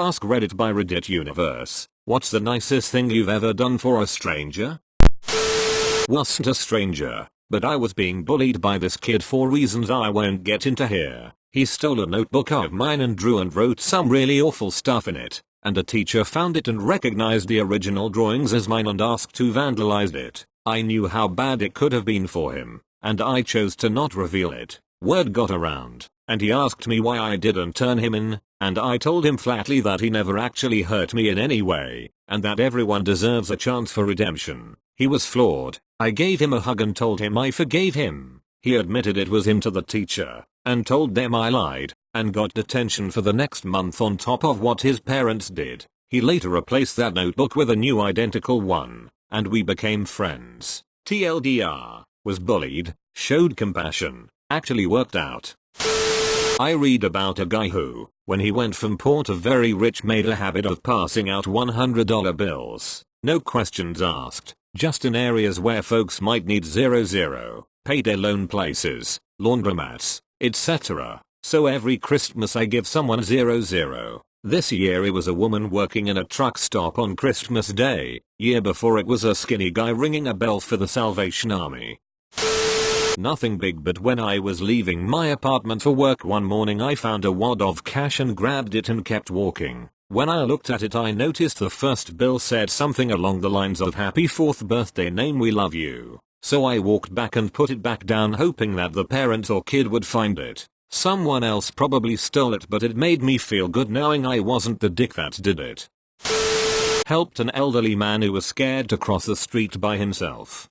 AskReddit by Reddit Universe. What's the nicest thing you've ever done for a stranger? Wasn't a stranger, but I was being bullied by this kid for reasons I won't get into here. He stole a notebook of mine and drew and wrote some really awful stuff in it, and a teacher found it and recognized the original drawings as mine and asked to vandalize it. I knew how bad it could have been for him, and I chose to not reveal it. Word got around, and he asked me why I didn't turn him in, and I told him flatly that he never actually hurt me in any way, and that everyone deserves a chance for redemption. He was floored. I gave him a hug and told him I forgave him. He admitted it was him to the teacher, and told them I lied, and got detention for the next month on top of what his parents did. He later replaced that notebook with a new identical one, and we became friends. TLDR, was bullied, showed compassion, actually worked out. I read about a guy who, when he went from poor to very rich, made a habit of passing out $100 bills. No questions asked, just in areas where folks might need 00, payday loan places, laundromats, etc. So every Christmas I give someone 00. This year it was a woman working in a truck stop on Christmas Day. Year before it was a skinny guy ringing a bell for the Salvation Army. Nothing big, but when I was leaving my apartment for work one morning I found a wad of cash and grabbed it and kept walking. When I looked at it I noticed the first bill said something along the lines of "Happy 4th birthday name, we love you." So I walked back and put it back down, hoping that the parent or kid would find it. Someone else probably stole it, but it made me feel good knowing I wasn't the dick that did it. Helped an elderly man who was scared to cross the street by himself.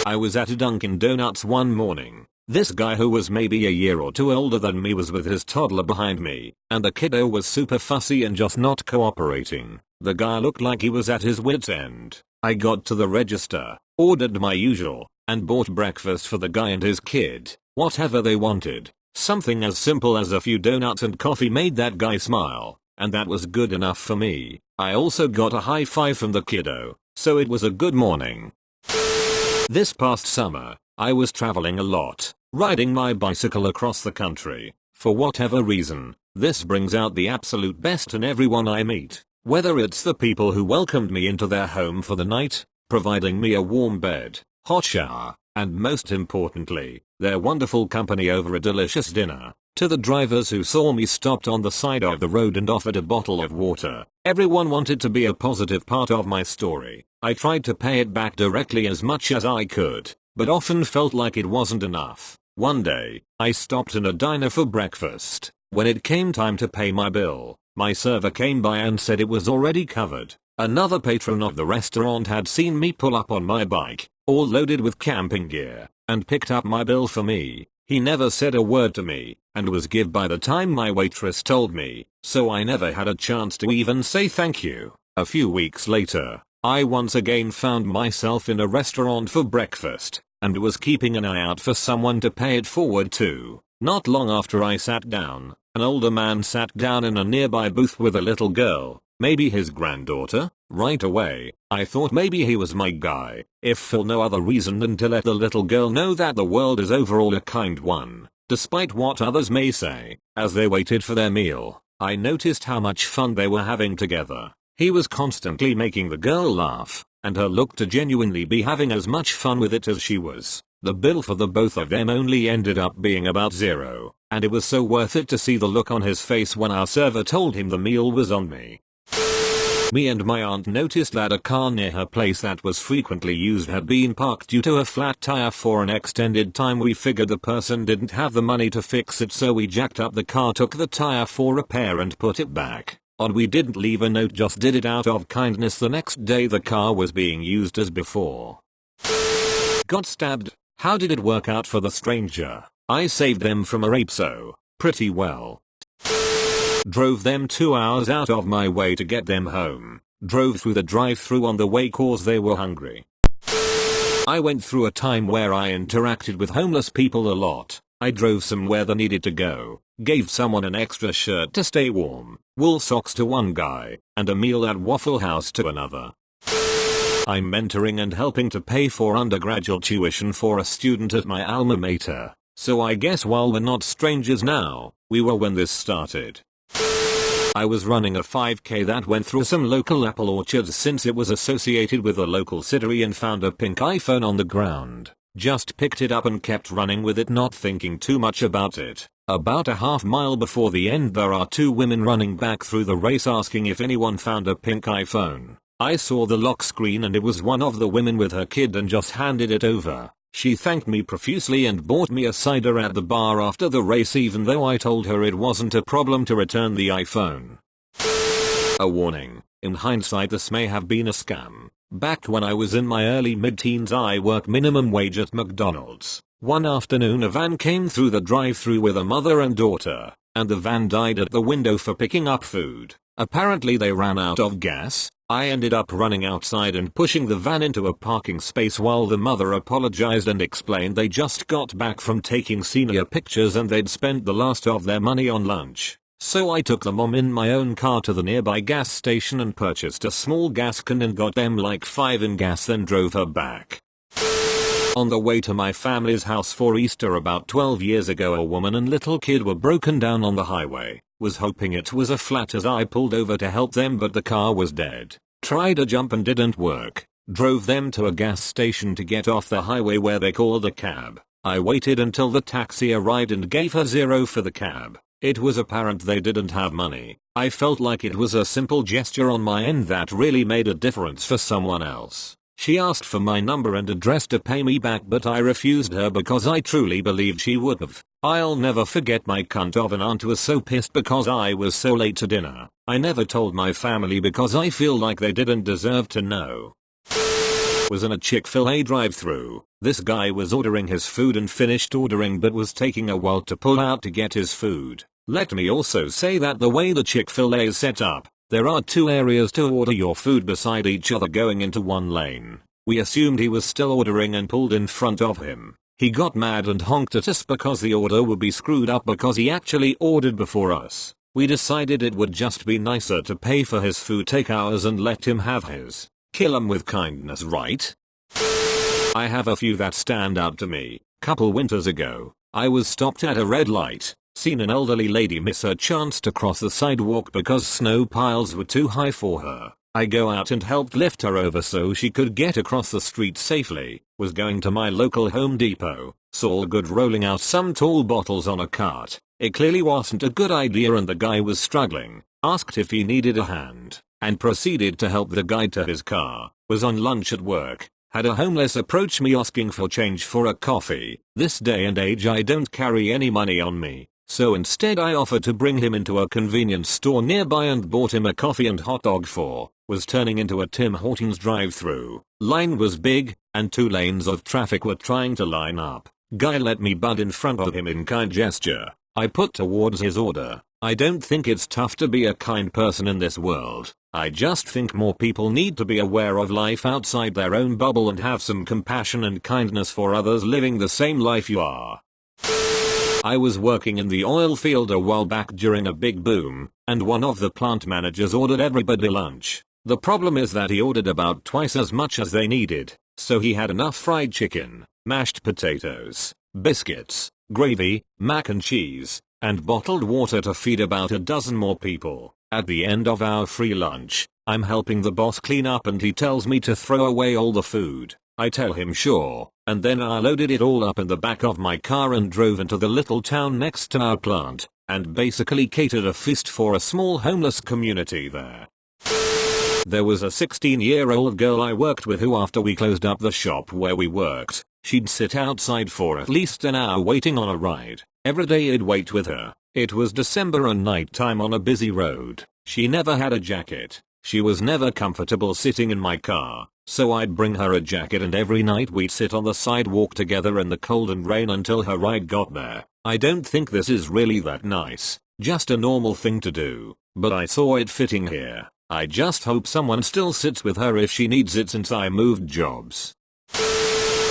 I was at a Dunkin' Donuts one morning. This guy who was maybe a year or two older than me was with his toddler behind me, and the kiddo was super fussy and just not cooperating. The guy looked like he was at his wit's end. I got to the register, ordered my usual, and bought breakfast for the guy and his kid, whatever they wanted. Something as simple as a few donuts and coffee made that guy smile, and that was good enough for me. I also got a high five from the kiddo, so it was a good morning. This past summer, I was traveling a lot, riding my bicycle across the country. For whatever reason, this brings out the absolute best in everyone I meet. Whether it's the people who welcomed me into their home for the night, providing me a warm bed, hot shower, and most importantly, their wonderful company over a delicious dinner, to the drivers who saw me stopped on the side of the road and offered a bottle of water. Everyone wanted to be a positive part of my story. I tried to pay it back directly as much as I could, but often felt like it wasn't enough. One day, I stopped in a diner for breakfast. When it came time to pay my bill, my server came by and said it was already covered. Another patron of the restaurant had seen me pull up on my bike, all loaded with camping gear, and picked up my bill for me. He never said a word to me, and was gone by the time my waitress told me, so I never had a chance to even say thank you. A few weeks later, I once again found myself in a restaurant for breakfast, and was keeping an eye out for someone to pay it forward to. Not long after I sat down, an older man sat down in a nearby booth with a little girl, maybe his granddaughter. Right away, I thought maybe he was my guy, if for no other reason than to let the little girl know that the world is overall a kind one, despite what others may say. As they waited for their meal, I noticed how much fun they were having together. He was constantly making the girl laugh, and her looked to genuinely be having as much fun with it as she was. The bill for the both of them only ended up being about 0, and it was so worth it to see the look on his face when our server told him the meal was on me. Me and my aunt noticed that a car near her place that was frequently used had been parked due to a flat tire for an extended time. We figured the person didn't have the money to fix it, so we jacked up the car, took the tire for repair and put it back. And we didn't leave a note, just did it out of kindness. The next day the car was being used as before. Got stabbed. How did it work out for the stranger? I saved them from a rape, so pretty well. Drove them 2 hours out of my way to get them home. Drove through the drive-thru on the way cause they were hungry. I went through a time where I interacted with homeless people a lot. I drove somewhere they needed to go, gave someone an extra shirt to stay warm, wool socks to one guy, and a meal at Waffle House to another. I'm mentoring and helping to pay for undergraduate tuition for a student at my alma mater, so I guess while we're not strangers now, we were when this started. I was running a 5k that went through some local apple orchards since it was associated with a local city, and found a pink iPhone on the ground. Just picked it up and kept running with it, not thinking too much about it. About a half mile before the end there are two women running back through the race asking if anyone found a pink iPhone. I saw the lock screen and it was one of the women with her kid and just handed it over. She thanked me profusely and bought me a cider at the bar after the race, even though I told her it wasn't a problem to return the iPhone. A warning. In hindsight this may have been a scam. Back when I was in my early mid-teens I worked minimum wage at McDonald's. One afternoon a van came through the drive-thru with a mother and daughter, and the van died at the window for picking up food. Apparently they ran out of gas. I ended up running outside and pushing the van into a parking space while the mother apologized and explained they just got back from taking senior pictures and they'd spent the last of their money on lunch. So I took the mom in my own car to the nearby gas station and purchased a small gas can and got them like 5 in gas, then drove her back. On the way to my family's house for Easter about 12 years ago, a woman and little kid were broken down on the highway. Was hoping it was a flat as I pulled over to help them, but the car was dead. Tried a jump and didn't work. Drove them to a gas station to get off the highway where they called a cab. I waited until the taxi arrived and gave her $0 for the cab. It was apparent they didn't have money. I felt like it was a simple gesture on my end that really made a difference for someone else. She asked for my number and address to pay me back, but I refused her because I truly believed she would have. I'll never forget my cunt of an aunt was so pissed because I was so late to dinner. I never told my family because I feel like they didn't deserve to know. Was in a Chick-fil-A drive-thru. This guy was ordering his food and finished ordering but was taking a while to pull out to get his food. Let me also say that the way the Chick-fil-A is set up, there are 2 areas to order your food beside each other going into one lane. We assumed he was still ordering and pulled in front of him. He got mad and honked at us because the order would be screwed up because he actually ordered before us. We decided it would just be nicer to pay for his food, take ours and let him have his. Kill him with kindness, right? I have a few that stand out to me. Couple winters ago, I was stopped at a red light. Seen an elderly lady miss her chance to cross the sidewalk because snow piles were too high for her. I go out and helped lift her over so she could get across the street safely. Was going to my local Home Depot. Saw a good rolling out some tall bottles on a cart. It clearly wasn't a good idea and the guy was struggling. Asked if he needed a hand and proceeded to help the guy to his car. Was on lunch at work. Had a homeless approach me asking for change for a coffee. This day and age I don't carry any money on me. So instead I offered to bring him into a convenience store nearby and bought him a coffee and hot dog for. Was turning into a Tim Hortons drive-thru. Line was big, and 2 lanes of traffic were trying to line up. Guy let me butt in front of him in kind gesture. I put towards his order. I don't think it's tough to be a kind person in this world. I just think more people need to be aware of life outside their own bubble and have some compassion and kindness for others living the same life you are. I was working in the oil field a while back during a big boom, and one of the plant managers ordered everybody lunch. The problem is that he ordered about twice as much as they needed, so he had enough fried chicken, mashed potatoes, biscuits, gravy, mac and cheese, and bottled water to feed about a dozen more people. At the end of our free lunch, I'm helping the boss clean up and he tells me to throw away all the food. I tell him sure, and then I loaded it all up in the back of my car and drove into the little town next to our plant, and basically catered a feast for a small homeless community there. There was a 16-year-old girl I worked with who, after we closed up the shop where we worked, she'd sit outside for at least an hour waiting on a ride. Every day I'd wait with her. It was December and night time on a busy road. She never had a jacket. She was never comfortable sitting in my car, so I'd bring her a jacket and every night we'd sit on the sidewalk together in the cold and rain until her ride got there. I don't think this is really that nice, just a normal thing to do, but I saw it fitting here. I just hope someone still sits with her if she needs it since I moved jobs.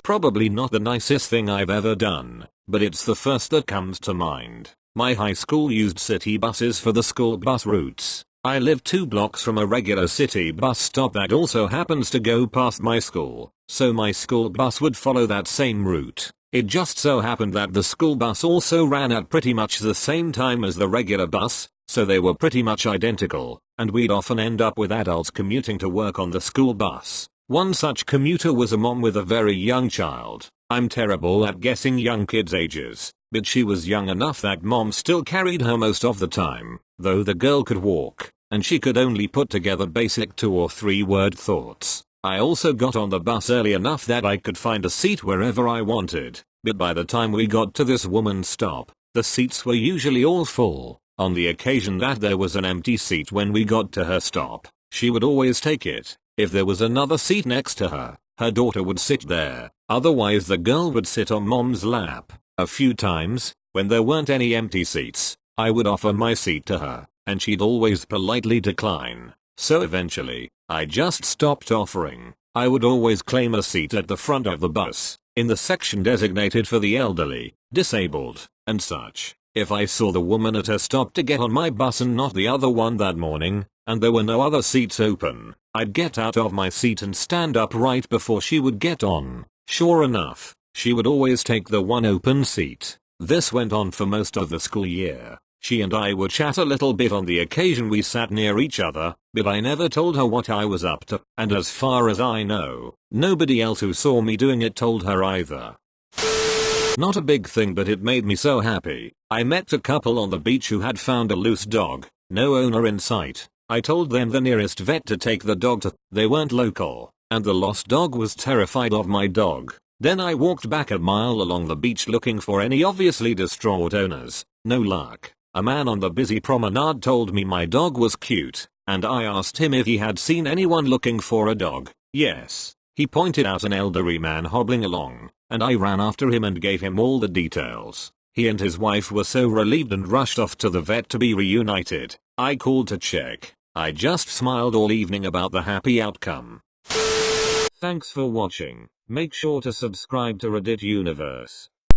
Probably not the nicest thing I've ever done, but it's the first that comes to mind. My high school used city buses for the school bus routes. I live 2 blocks from a regular city bus stop that also happens to go past my school, so my school bus would follow that same route. It just so happened that the school bus also ran at pretty much the same time as the regular bus, so they were pretty much identical, and we'd often end up with adults commuting to work on the school bus. One such commuter was a mom with a very young child. I'm terrible at guessing young kids' ages, but she was young enough that mom still carried her most of the time, though the girl could walk, and she could only put together basic 2 or 3 word thoughts. I also got on the bus early enough that I could find a seat wherever I wanted, but by the time we got to this woman's stop, the seats were usually all full. On the occasion that there was an empty seat when we got to her stop, she would always take it. If there was another seat next to her, her daughter would sit there, otherwise the girl would sit on mom's lap. A few times, when there weren't any empty seats, I would offer my seat to her, and she'd always politely decline. So eventually, I just stopped offering. I would always claim a seat at the front of the bus, in the section designated for the elderly, disabled, and such. If I saw the woman at her stop to get on my bus and not the other one that morning, and there were no other seats open, I'd get out of my seat and stand up right before she would get on. Sure enough, she would always take the one open seat. This went on for most of the school year. She and I would chat a little bit on the occasion we sat near each other, but I never told her what I was up to, and as far as I know, nobody else who saw me doing it told her either. Not a big thing, but it made me so happy. I met a couple on the beach who had found a loose dog, no owner in sight. I told them the nearest vet to take the dog to. They weren't local, and the lost dog was terrified of my dog. Then I walked back a mile along the beach looking for any obviously distraught owners. No luck. A man on the busy promenade told me my dog was cute, and I asked him if he had seen anyone looking for a dog. Yes. He pointed out an elderly man hobbling along, and I ran after him and gave him all the details. He and his wife were so relieved and rushed off to the vet to be reunited. I called to check. I just smiled all evening about the happy outcome. Thanks for watching. Make sure to subscribe to Reddit Universe.